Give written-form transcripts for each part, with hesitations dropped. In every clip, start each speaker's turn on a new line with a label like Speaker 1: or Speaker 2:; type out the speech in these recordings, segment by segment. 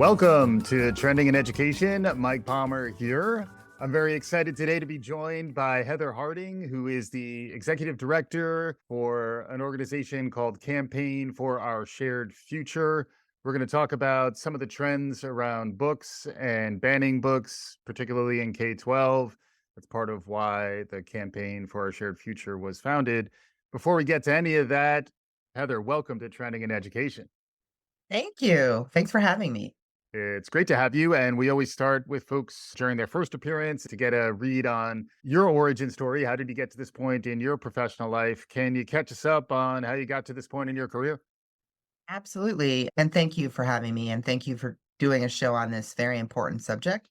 Speaker 1: Welcome to Trending in Education. Mike Palmer here. I'm very excited today to be joined by Heather Harding, who is the executive director for an organization called Campaign for Our Shared Future. We're going to talk about some of the trends around books and banning books, particularly in K12. That's part of why the Campaign for Our Shared Future was founded. Before we get to any of that, Heather, welcome to Trending in Education.
Speaker 2: Thank you. Thanks for having me.
Speaker 1: It's great to have you. And we always start with folks during their first appearance to get a read on your origin story. How did you get to this point in your professional life? Can you catch us up on how you got to this point in your career?
Speaker 2: Absolutely. And thank you for having me. And thank you for doing a show on this very important subject.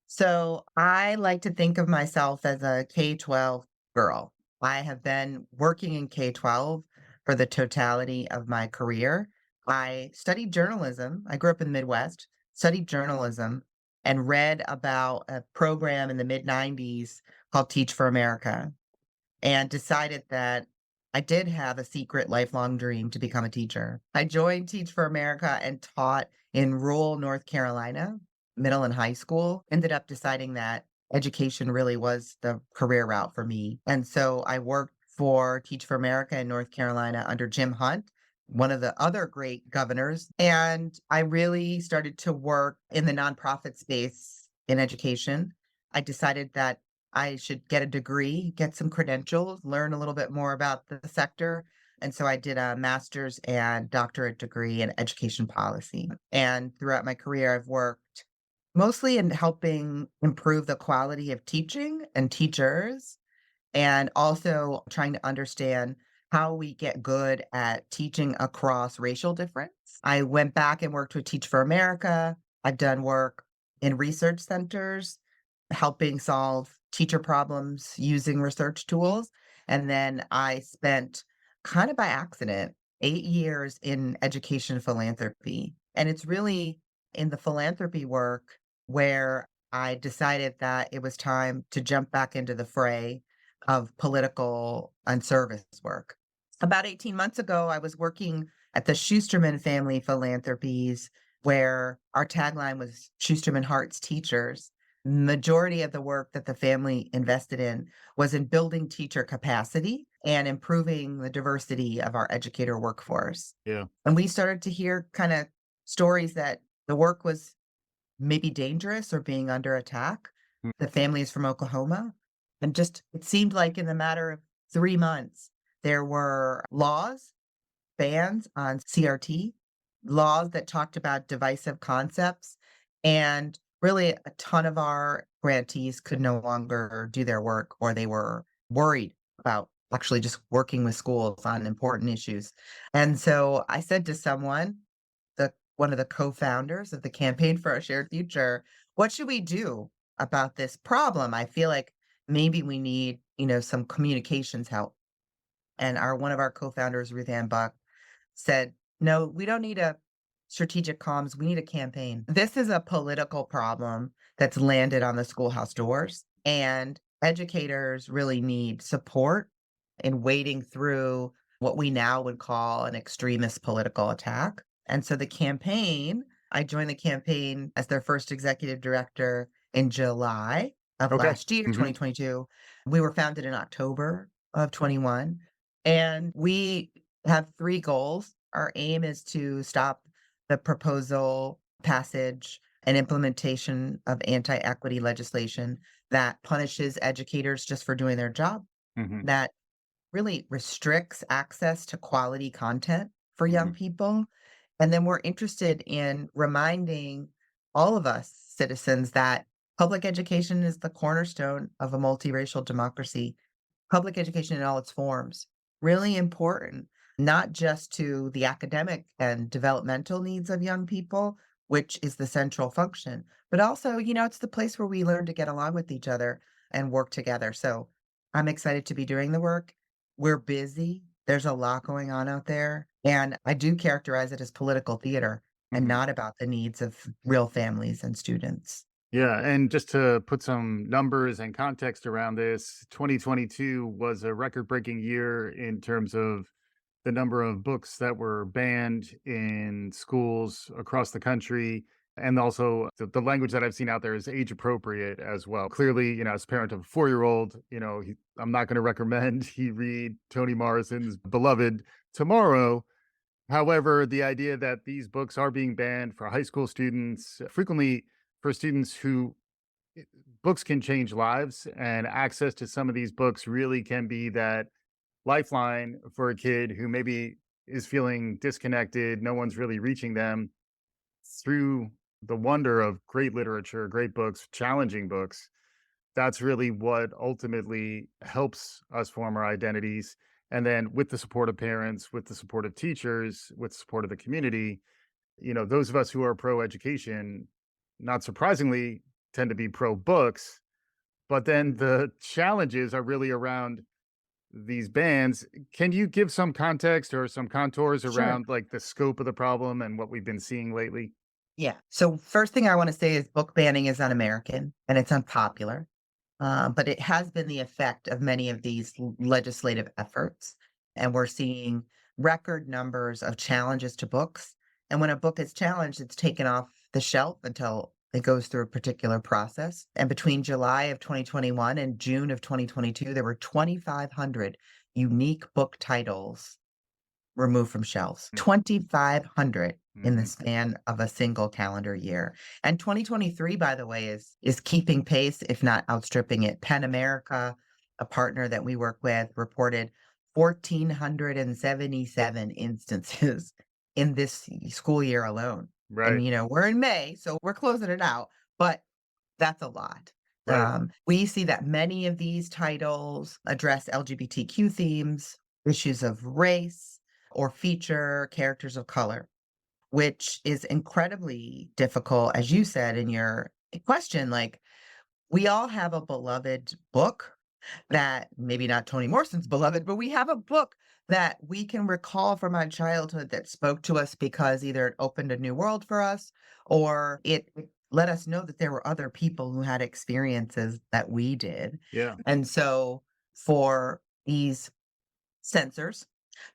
Speaker 2: So, I like to think of myself as a K-12 girl. I have been working in K-12 for the totality of my career. I studied journalism. I grew up in the Midwest, studied journalism, and read about a program in the mid 90s called Teach for America, and decided that I did have a secret lifelong dream to become a teacher. I joined Teach for America and taught in rural North Carolina, middle and high school. Ended up deciding that education really was the career route for me. And so I worked for Teach for America in North Carolina under Jim Hunt, one of the other great governors. And I really started to work in the nonprofit space in education. I decided that I should get a degree, get some credentials, learn a little bit more about the sector. And so I did a master's and doctorate degree in education policy. And throughout my career, I've worked mostly in helping improve the quality of teaching and teachers, and also trying to understand how we get good at teaching across racial difference. I went back and worked with Teach for America. I've done work in research centers, helping solve teacher problems using research tools. And then I spent, kind of by accident, 8 years in education philanthropy. And it's really in the philanthropy work where I decided that it was time to jump back into the fray of political and service work. About 18 months ago, I was working at the Schusterman Family Philanthropies, where our tagline was Schusterman Hearts Teachers. Majority of the work that the family invested in was in building teacher capacity and improving the diversity of our educator workforce.
Speaker 1: Yeah.
Speaker 2: And we started to hear kind of stories that the work was maybe dangerous or being under attack.
Speaker 1: Mm.
Speaker 2: The family is from Oklahoma. And just it seemed like in the matter of 3 months, there were laws, bans on CRT, laws that talked about divisive concepts, and really a ton of our grantees could no longer do their work, or they were worried about actually just working with schools on important issues. And so I said to someone, the one of the co-founders of the Campaign for a Shared Future, "What should we do about this problem? I feel like maybe we need, some communications help." And our one of our co-founders, Ruth Ann Buck, said, "No, we don't need a strategic comms, we need a campaign. This is a political problem that's landed on the schoolhouse doors, and educators really need support in wading through what we now would call an extremist political attack." And so the campaign I joined the campaign as their first executive director in July of
Speaker 1: Okay.
Speaker 2: last year,
Speaker 1: Hmm.
Speaker 2: 2022. We were founded in October of 21, and we have 3 goals. Our aim is to stop the proposal, passage, and implementation of anti-equity legislation that punishes educators just for doing their job,
Speaker 1: Hmm.
Speaker 2: that really restricts access to quality content for
Speaker 1: Hmm.
Speaker 2: young people. And then we're interested in reminding all of us citizens that public education is the cornerstone of a multiracial democracy. Public education in all its forms, really important, not just to the academic and developmental needs of young people, which is the central function, but also, it's the place where we learn to get along with each other and work together. So I'm excited to be doing the work. We're busy. There's a lot going on out there. And I do characterize it as political theater and
Speaker 1: Hmm.
Speaker 2: not about the needs of real families and students.
Speaker 1: Yeah. And just to put some numbers and context around this, 2022 was a record breaking year in terms of the number of books that were banned in schools across the country. And also the language that I've seen out there is age appropriate as well. Clearly, as a parent of a 4-year-old, I'm not going to recommend he read Toni Morrison's Beloved tomorrow. However, the idea that these books are being banned for high school students, frequently for students who books can change lives, and access to some of these books really can be that lifeline for a kid who maybe is feeling disconnected. No one's really reaching them through the wonder of great literature, great books, challenging books. That's really what ultimately helps us form our identities. And then with the support of parents, with the support of teachers, with the support of the community, those of us who are pro education, not surprisingly, tend to be pro books. But then the challenges are really around these bans. Can you give some context or some contours
Speaker 2: Sure.
Speaker 1: around like the scope of the problem and what we've been seeing lately?
Speaker 2: Yeah. So first thing I want to say is book banning is un-American and it's unpopular. But it has been the effect of many of these legislative efforts. And we're seeing record numbers of challenges to books. And when a book is challenged, it's taken off the shelf until it goes through a particular process. And between July of 2021 and June of 2022, there were 2,500 unique book titles removed from shelves. 2,500 in the
Speaker 1: Mm-hmm.
Speaker 2: span of a single calendar year. And 2023, by the way, is keeping pace, if not outstripping it. Pen America, a partner that we work with, reported 1,477 instances in this school year alone. And
Speaker 1: Right,
Speaker 2: we're in May, so we're closing it out, but that's a lot.
Speaker 1: right.
Speaker 2: We see that many of these titles address LGBTQ themes, issues of race, or feature characters of color, which is incredibly difficult, as you said in your question. Like, we all have a beloved book that maybe not Toni Morrison's beloved, but we have a book that we can recall from our childhood that spoke to us because either it opened a new world for us or it let us know that there were other people who had experiences that we did.
Speaker 1: Yeah.
Speaker 2: And so for these censors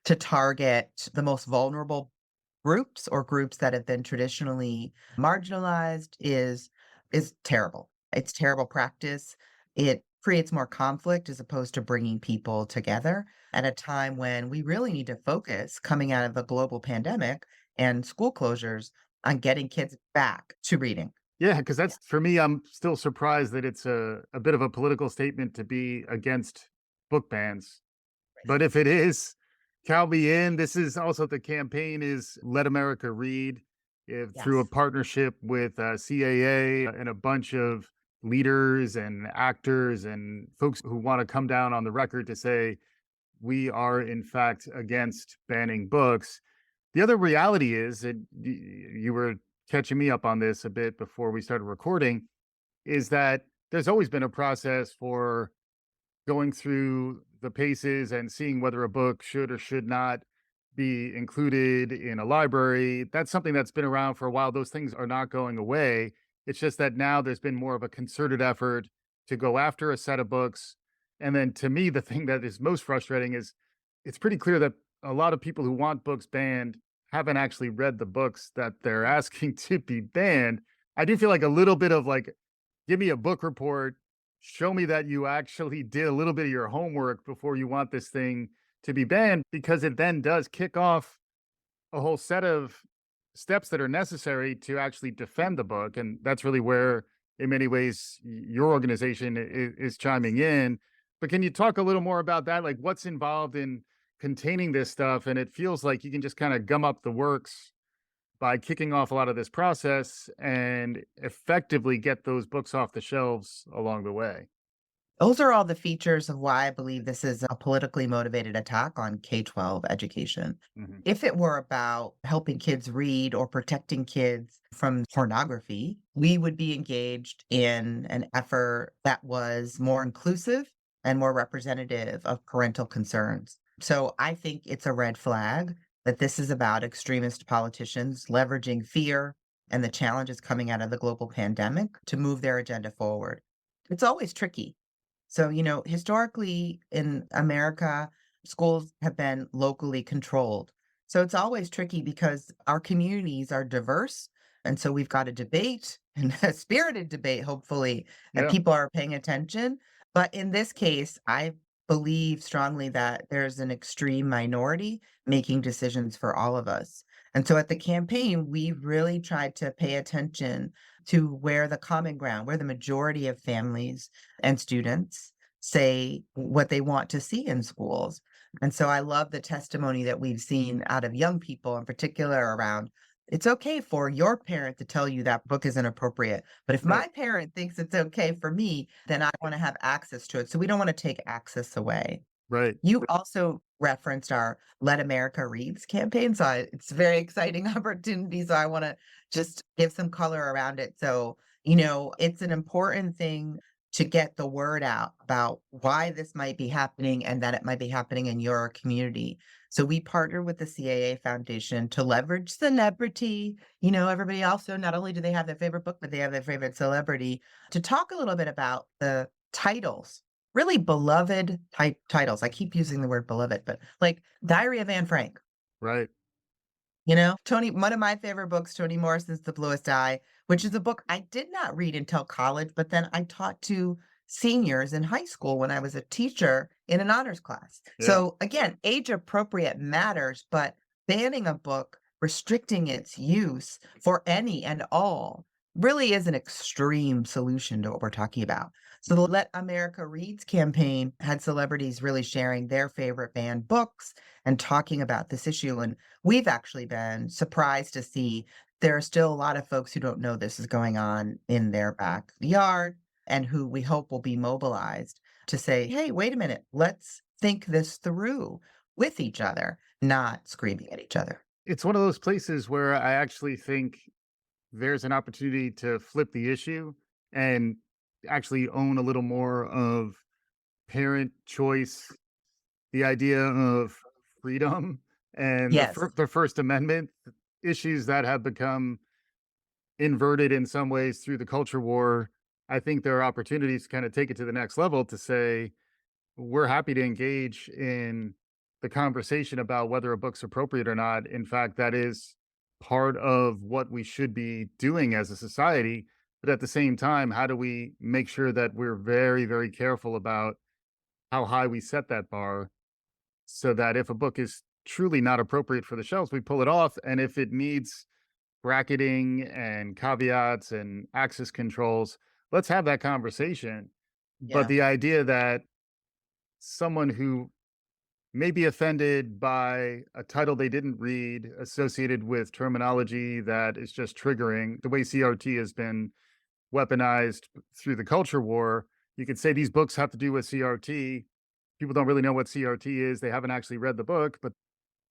Speaker 2: to target the most vulnerable groups or groups that have been traditionally marginalized is terrible. It's terrible practice. It creates more conflict as opposed to bringing people together at a time when we really need to focus coming out of a global pandemic and school closures on getting kids back to reading.
Speaker 1: Yeah, because
Speaker 2: Yeah.
Speaker 1: that's for me, I'm still surprised that it's a bit of a political statement to be against book bans. But if it is, count me in. This is also the campaign is Let America Read, through a
Speaker 2: Yes.
Speaker 1: partnership with CAA and a bunch of leaders and actors and folks who want to come down on the record to say we are in fact against banning books. The other reality is that you were catching me up on this a bit before we started recording, is that there's always been a process for going through the paces and seeing whether a book should or should not be included in a library. That's something that's been around for a while. Those things are not going away. It's just that now there's been more of a concerted effort to go after a set of books. And then to me, the thing that is most frustrating is it's pretty clear that a lot of people who want books banned haven't actually read the books that they're asking to be banned. I do feel like a little bit of like, give me a book report, show me that you actually did a little bit of your homework before you want this thing to be banned, because it then does kick off a whole set of steps that are necessary to actually defend the book. And that's really where, in many ways, your organization is chiming in. But can you talk a little more about that? Like what's involved in containing this stuff? And it feels like you can just kind of gum up the works by kicking off a lot of this process and effectively get those books off the shelves along the way.
Speaker 2: Those are all the features of why I believe this is a politically motivated attack on K-12 education.
Speaker 1: Mhm.
Speaker 2: If it were about helping kids read or protecting kids from pornography, we would be engaged in an effort that was more inclusive and more representative of parental concerns. So I think it's a red flag that this is about extremist politicians leveraging fear and the challenges coming out of the global pandemic to move their agenda forward. It's always tricky. So, historically in America, schools have been locally controlled. So it's always tricky because our communities are diverse And so we've got a debate and a spirited debate, hopefully, and
Speaker 1: Yeah.
Speaker 2: people are paying attention. But in this case, I believe strongly that there's an extreme minority making decisions for all of us. And so at the campaign, we really tried to pay attention to where the common ground, where the majority of families and students say what they want to see in schools. And so I love the testimony that we've seen out of young people in particular around it's okay for your parent to tell you that book is inappropriate. But if
Speaker 1: Right.
Speaker 2: my parent thinks it's okay for me, then I want to have access to it. So we don't want to take access away.
Speaker 1: Right.
Speaker 2: You also referenced our Let America Reads campaign, so it's a very exciting opportunity, so I wanna just give some color around it. So, it's an important thing to get the word out about why this might be happening and that it might be happening in your community. So we partner with the CAA Foundation to leverage celebrity. Everybody also not only do they have their favorite book, but they have their favorite celebrity to talk a little bit about the titles really beloved titles. I keep using the word beloved, but like Diary of Anne Frank,
Speaker 1: Right.
Speaker 2: Toni one of my favorite books, Toni Morrison's The Bluest Eye, which is a book I did not read until college, but then I taught to seniors in high school when I was a teacher in an honors class.
Speaker 1: Yeah.
Speaker 2: So again, age appropriate matters, but banning a book, restricting its use for any and all really is an extreme solution to what we're talking about. So the Let America Reads campaign had celebrities really sharing their favorite banned books and talking about this issue. And we've actually been surprised to see there are still a lot of folks who don't know this is going on in their backyard and who we hope will be mobilized to say, hey, wait a minute, let's think this through with each other, not screaming at each other.
Speaker 1: It's one of those places where I actually think there's an opportunity to flip the issue and actually own a little more of parent choice, the idea of freedom and
Speaker 2: Yes.
Speaker 1: the First Amendment issues that have become inverted in some ways through the culture war. I think there are opportunities to kind of take it to the next level to say, we're happy to engage in the conversation about whether a book's appropriate or not. In fact, that is part of what we should be doing as a society. But at the same time, how do we make sure that we're very, very careful about how high we set that bar so that if a book is truly not appropriate for the shelves, we pull it off. And if it needs bracketing and caveats and access controls, let's have that conversation. But
Speaker 2: Yeah.
Speaker 1: the idea that someone who may be offended by a title they didn't read associated with terminology that is just triggering the way CRT has been weaponized through the culture war. You could say these books have to do with CRT. People don't really know what CRT is. They haven't actually read the book, but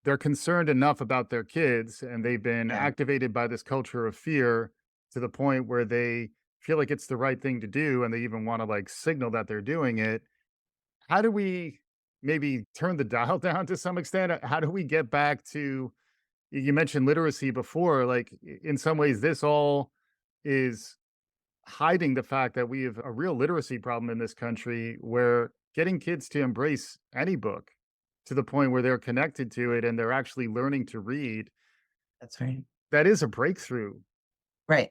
Speaker 1: they're concerned enough about their kids and they've been
Speaker 2: Yeah.
Speaker 1: activated by this culture of fear to the point where they feel like it's the right thing to do and they even want to like signal that they're doing it. How do we maybe turn the dial down to some extent? How do we get back to you mentioned literacy before, like in some ways this all is hiding the fact that we have a real literacy problem in this country where getting kids to embrace any book to the point where they're connected to it and they're actually learning to read,
Speaker 2: That's right.
Speaker 1: that is a breakthrough.
Speaker 2: Right.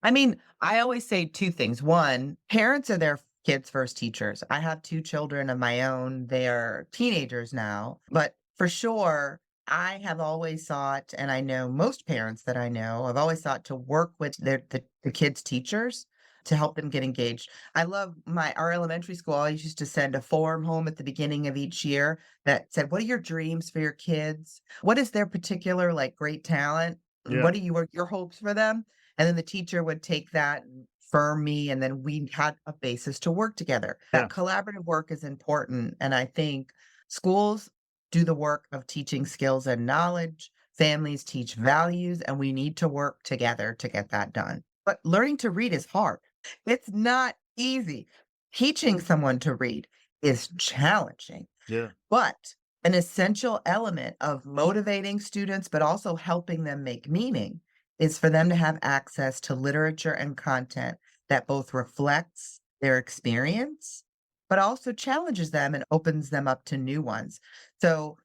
Speaker 2: I mean, I always say 2 things. 1, parents are their kids' first teachers. I have 2 children of my own. They are teenagers now, but for sure, I have always sought, and I know most parents that I know, have always sought to work with the kids' teachers to help them get engaged. I love our elementary school always used to send a form home at the beginning of each year that said, "What are your dreams for your kids? What is their particular, like, great talent?
Speaker 1: Yeah.
Speaker 2: What are your hopes for them?" And then the teacher would take that and affirm me, and then we had a basis to work together.
Speaker 1: Yeah.
Speaker 2: That collaborative work is important, and I think schools do the work of teaching skills and knowledge, families teach values, and we need to work together to get that done. But learning to read is hard. It's not easy. Teaching someone to read is challenging.
Speaker 1: Yeah.
Speaker 2: But an essential element of motivating students, but also helping them make meaning, is for them to have access to literature and content that both reflects their experience, but also challenges them and opens them up to new ones. So,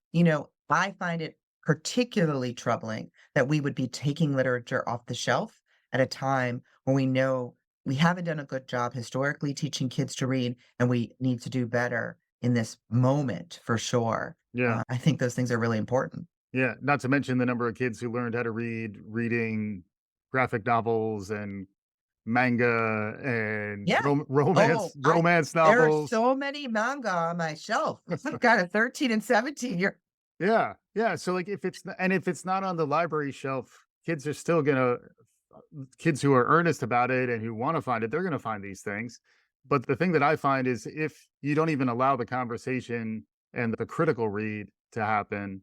Speaker 2: I find it particularly troubling that we would be taking literature off the shelf at a time when we know we haven't done a good job historically teaching kids to read, and we need to do better in this moment for sure.
Speaker 1: Yeah.
Speaker 2: I think those things are really important.
Speaker 1: Yeah. Not to mention the number of kids who learned how to read, reading graphic novels and manga and
Speaker 2: Yeah.
Speaker 1: romance
Speaker 2: Oh, I
Speaker 1: romance
Speaker 2: there are
Speaker 1: novels.
Speaker 2: so many manga on my shelf. I've got a 13 and 17-year.
Speaker 1: Yeah, yeah, so, like, if it's not on the library shelf, kids are still gonna kids who are earnest about it and who wanna find it, they're gonna find these things. But the thing that I find is if you don't even allow the conversation and the critical read to happen,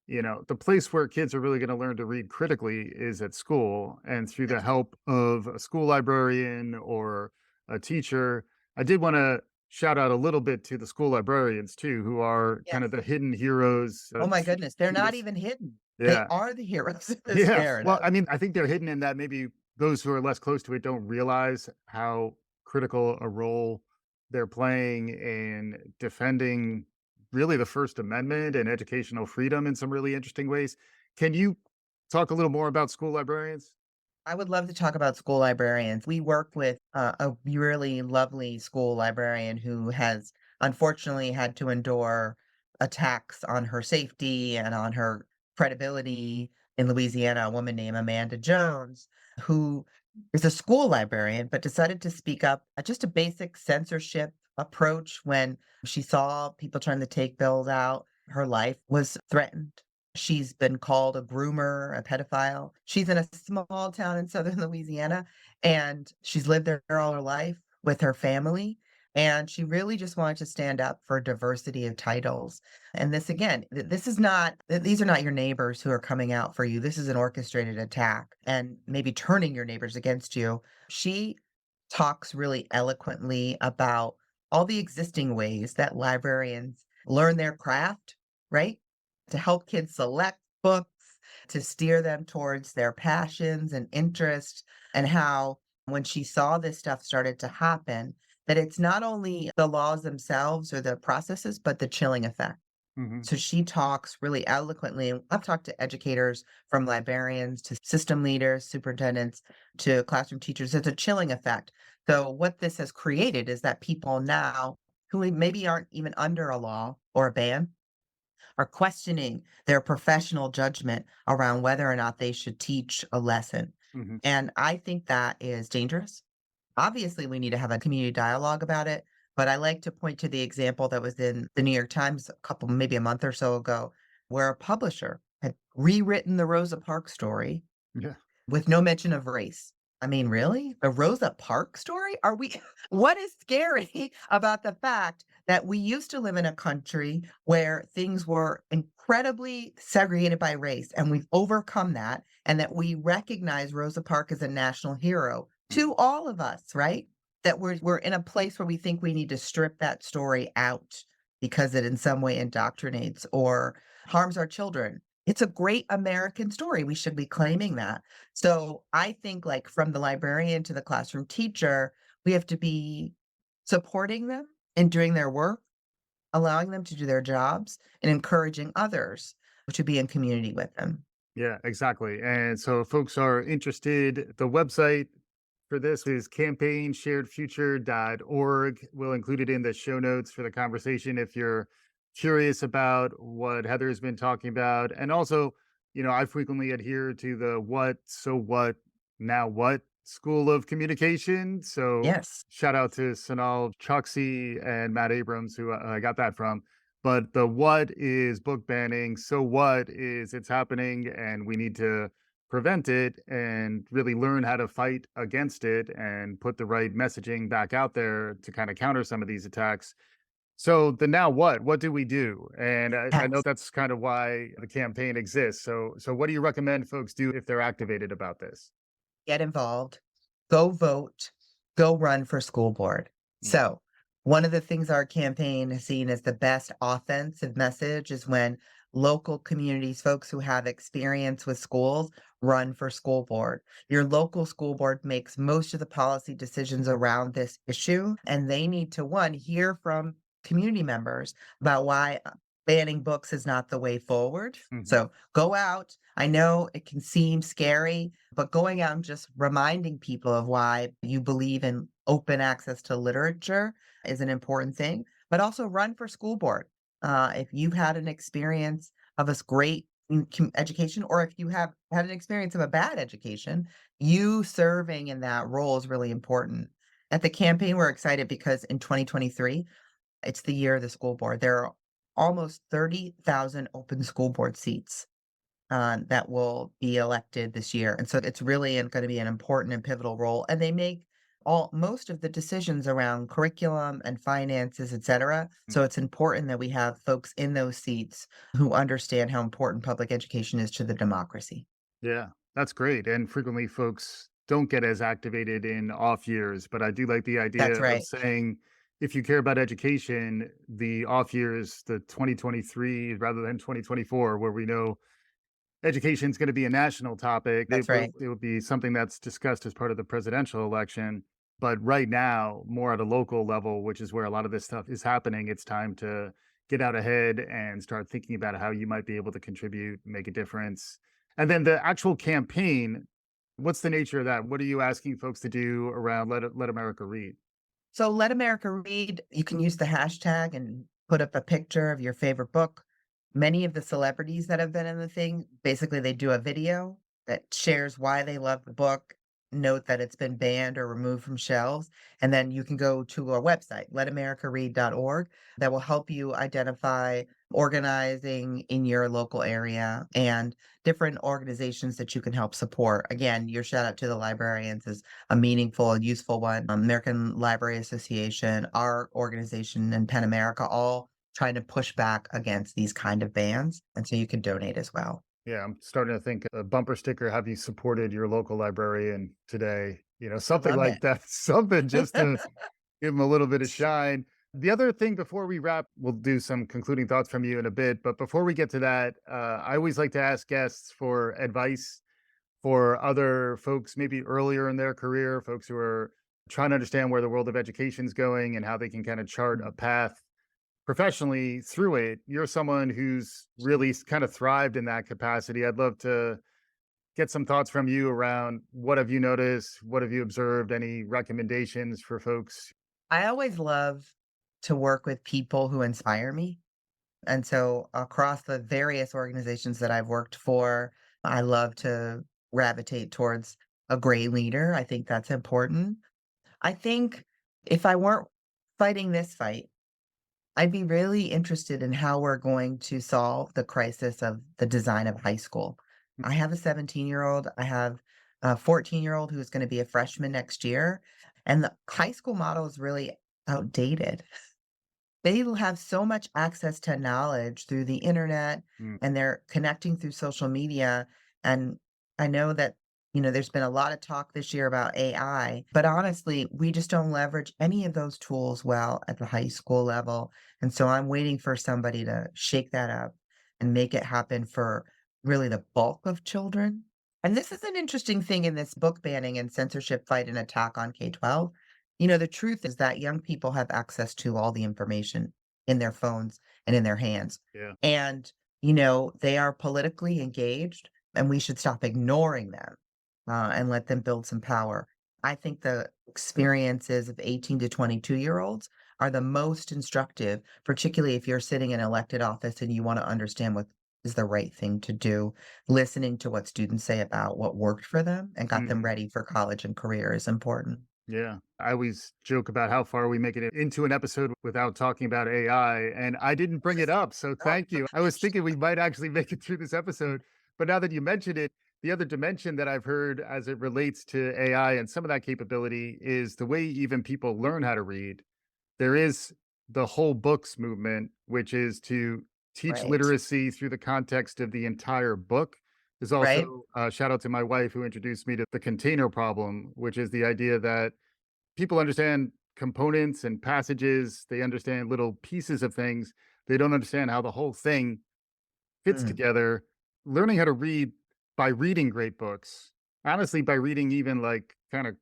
Speaker 1: the place where kids are really gonna learn to read critically is at school and through the help of a school librarian or a teacher. I did wanna shout out a little bit to the school librarians too, who are kind of
Speaker 2: Yes.
Speaker 1: the hidden heroes,
Speaker 2: Oh my
Speaker 1: to
Speaker 2: goodness, they're
Speaker 1: to
Speaker 2: not
Speaker 1: this.
Speaker 2: even hidden. They
Speaker 1: Yeah.
Speaker 2: are the heroes of this
Speaker 1: Yeah. Well,
Speaker 2: narrative.
Speaker 1: I mean, I think they're hidden in that maybe those who are less close to it don't realize how critical a role they're playing in defending really the First Amendment and educational freedom in some really interesting ways. Can you talk a little more about school librarians?
Speaker 2: I would love to talk about school librarians. We work with a really lovely school librarian who has unfortunately had to endure attacks on her safety and on her credibility in Louisiana, a woman named Amanda Jones, who is a school librarian, but decided to speak up at just a basic censorship approach when she saw people trying to take bills out. Her life was threatened. She's been called a groomer, a pedophile. She's in a small town in Southern Louisiana, and she's lived there all her life with her family, and she really just wanted to stand up for diversity of titles. And this again, this is not these are not your neighbors who are coming out for you. This is an orchestrated attack and maybe turning your neighbors against you. She talks really eloquently about all the existing ways that librarians learn their craft, right? To help kids select books, to steer them towards their passions and interests, and how when she saw this stuff started to happen, that it's not only the laws themselves or the processes, but the chilling effect.
Speaker 1: Mhm.
Speaker 2: So she talks really eloquently. And I've talked to educators from librarians to system leaders, superintendents to classroom teachers. It's a chilling effect. So what this has created is that people now who maybe aren't even under a law or a ban are questioning their professional judgment around whether or not they should teach a lesson.
Speaker 1: Mhm.
Speaker 2: And I think that is dangerous. Obviously, we need to have a community dialogue about it, but I like to point to the example that was in the New York Times a couple, maybe a month or so ago, where a publisher had rewritten the Rosa Parks story
Speaker 1: Yeah.
Speaker 2: with no mention of race. I mean, really? The Rosa Parks story? Are we what is scary about the fact that we used to live in a country where things were incredibly segregated by race, and we've overcome that, and that we recognize Rosa Parks as a national hero
Speaker 1: Mhm.
Speaker 2: to all of us, right? That we're in a place where we think we need to strip that story out because it in some way indoctrinates or harms our children. It's a great American story. We should be claiming that. So I think like from the librarian to the classroom teacher, we have to be supporting them in doing their work, allowing them to do their jobs, and encouraging others to be in community with them.
Speaker 1: Yeah, exactly. And so if folks are interested, the website for this is campaignsharedfuture.org. We'll include it in the show notes for the conversation if you're curious about what Heather's been talking about. And also, I frequently adhere to the what, so what, now what school of communication. So
Speaker 2: Yes.
Speaker 1: shout out to Sanal Choksi and Matt Abrams, who I got that from. But the what is book banning. So what is it's happening and we need to prevent it and really learn how to fight against it and put the right messaging back out there to kind of counter some of these attacks. So the now what? What do we do? And I know
Speaker 2: Yes.
Speaker 1: that's kind of why the campaign exists. So what do you recommend folks do if they're activated about this?
Speaker 2: Get involved, go vote, go run for school board.
Speaker 1: Mm.
Speaker 2: So, one of the things our campaign has seen as the best offensive message is when local communities, folks who have experience with schools, run for school board. Your local school board makes most of the policy decisions around this issue, and they need to, one, hear from community members about why banning books is not the way forward.
Speaker 1: Mhm.
Speaker 2: So go out. I know it can seem scary, but going out and just reminding people of why you believe in open access to literature is an important thing, but also run for school board. If you've had an experience of a great education, or if you have had an experience of a bad education, you serving in that role is really important. At the campaign, we're excited because in 2023, it's the year of the school board. There are almost 30,000 open school board seats, that will be elected this year, and so it's really gonna be an important and pivotal role, and they make all most of the decisions around curriculum and finances, etcetera, so it's important that we have folks in those seats who understand how important public education is to the democracy.
Speaker 1: Yeah, that's great. And frequently folks don't get as activated in off years, but I do like the idea
Speaker 2: That's
Speaker 1: of
Speaker 2: right.
Speaker 1: saying if you care about education, the off years, the 2023 rather than 2024, where we know education is going to be a national topic,
Speaker 2: That's right.
Speaker 1: it would be something that's discussed as part of the presidential election. But right now, more at a local level, which is where a lot of this stuff is happening, it's time to get out ahead and start thinking about how you might be able to contribute, make a difference. And then the actual campaign, what's the nature of that? What are you asking folks to do around Let America Read?
Speaker 2: So Let America Read, you can use the hashtag and put up a picture of your favorite book. Many of the celebrities that have been in the thing, basically they do a video that shares why they love the book, note that it's been banned or removed from shelves, and then you can go to our website, letamericaread.org, that will help you identify organizing in your local area and different organizations that you can help support. Again, your shout out to the librarians is a meaningful and useful one. American Library Association, our organization, and Pen America all trying to push back against these kind of bans, and so you can donate as well.
Speaker 1: Yeah, I'm starting to think a bumper sticker, have you supported your local librarian today?
Speaker 2: I
Speaker 1: Something
Speaker 2: love it.
Speaker 1: like that, something just to give him a little bit of shine. The other thing before we wrap, we'll do some concluding thoughts from you in a bit. But before we get to that, I always like to ask guests for advice for other folks, maybe earlier in their career, folks who are trying to understand where the world of education is going and how they can kind of chart a
Speaker 2: Mm,
Speaker 1: path professionally through it. You're someone who's really kind of thrived in that capacity. I'd love to get some thoughts from you around what have you noticed? What have you observed? Any recommendations for folks?
Speaker 2: I always love to work with people who inspire me, and so across the various organizations that I've worked for, I love to gravitate towards a great leader. I think that's important. I think if I weren't fighting this fight, I'd be really interested in how we're going to solve the crisis of the design of high school. I have a 17-year-old, I have a 14-year-old who's gonna be a freshman next year, and the high school model is really outdated. They will have so much access to knowledge through the internet,
Speaker 1: Mm,
Speaker 2: and they're connecting through social media, and I know that, there's been a lot of talk this year about AI, but honestly, we just don't leverage any of those tools well at the high school level, and so I'm waiting for somebody to shake that up and make it happen for really the bulk of children. And this is an interesting thing in this book banning and censorship fight and attack on K-12. The truth is that young people have access to all the information in their phones and in their hands.
Speaker 1: yeah.
Speaker 2: And, they are politically engaged, and we should stop ignoring them and let them build some power. I think the experiences of 18 to 22-year-olds are the most instructive, particularly if you're sitting in elected office and you want to understand what is the right thing to do. Listening to what students say about what worked for them and got them
Speaker 1: Mhm.
Speaker 2: ready for college and career is important.
Speaker 1: Yeah. I always joke about how far we make it into an episode without talking about AI, and I didn't bring it up. So thank you. I was thinking we might actually make it through this episode. But now that you mentioned it, the other dimension that I've heard as it relates to AI and some of that capability is the way even people learn how to read. There is the whole books movement, which is to teach
Speaker 2: Right.
Speaker 1: literacy through the context of the entire book. There's
Speaker 2: Right?
Speaker 1: also shout out to my wife who introduced me to the container problem, which is the idea that people understand components and passages, they understand little pieces of things. They don't understand how the whole thing fits
Speaker 2: Mm.
Speaker 1: together. Learning how to read by reading great books, honestly, by reading even like kind of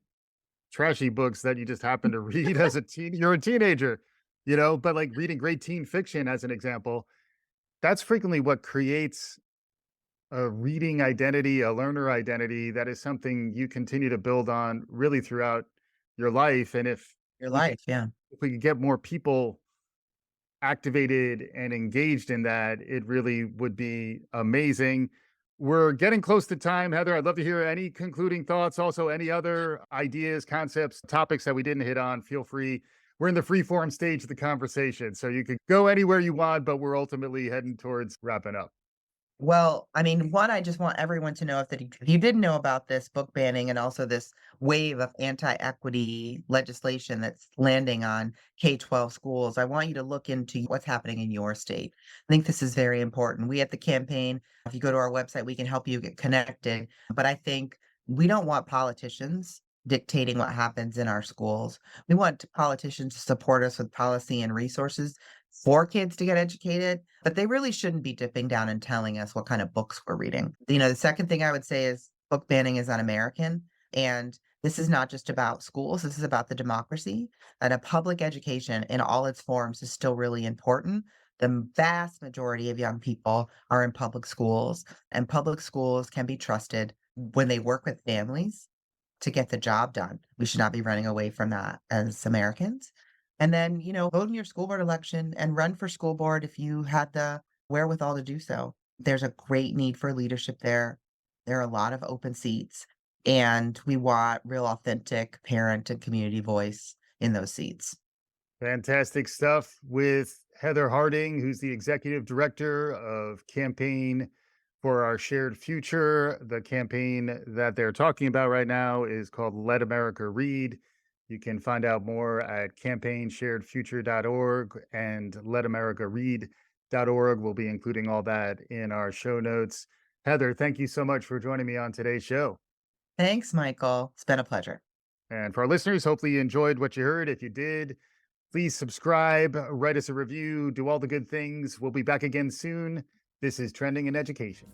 Speaker 1: trashy books that you just happen to read as a teen, you're a teenager, but like reading great teen fiction as an example, that's frequently what creates a reading identity, a learner identity that is something you continue to build on really throughout your life. And
Speaker 2: Your
Speaker 1: we could
Speaker 2: life, yeah.
Speaker 1: if we could get more people activated and engaged in that, it really would be amazing. We're getting close to time, Heather. I'd love to hear any concluding thoughts. Also, any other ideas, concepts, topics that we didn't hit on. Feel free. We're in the free form stage of the conversation, so you could go anywhere you want, but we're ultimately heading towards wrapping up.
Speaker 2: Well, I mean, one, I just want everyone to know if you didn't know about this book banning and also this wave of anti-equity legislation that's landing on K-12 schools, I want you to look into what's happening in your state. I think this is very important. We at the campaign, if you go to our website, we can help you get connected. But I think we don't want politicians dictating what happens in our schools. We want politicians to support us with policy and resources for kids to get educated, but they really shouldn't be dipping down and telling us what kind of books we're reading. The second thing I would say is book banning is un-American, and this is not just about schools, this is about the democracy, and a public education in all its forms is still really important. The vast majority of young people are in public schools, and public schools can be trusted when they work with families to get the job done. We should not be running away from that as Americans. And then, vote in your school board election and run for school board if you had the wherewithal to do so. There's a great need for leadership there. There are a lot of open seats, and we want real authentic parent and community voice in those seats.
Speaker 1: Fantastic stuff with Heather Harding, who's the executive director of Campaign for Our Shared Future. The campaign that they're talking about right now is called Let America Read. You can find out more at campaignsharedfuture.org and letamericaread.org. We'll be including all that in our show notes. Heather, thank you so much for joining me on today's show.
Speaker 2: Thanks, Michael. It's been a pleasure.
Speaker 1: And for our listeners, hopefully you enjoyed what you heard. If you did, please subscribe, write us a review, do all the good things. We'll be back again soon. This is Trending in Education.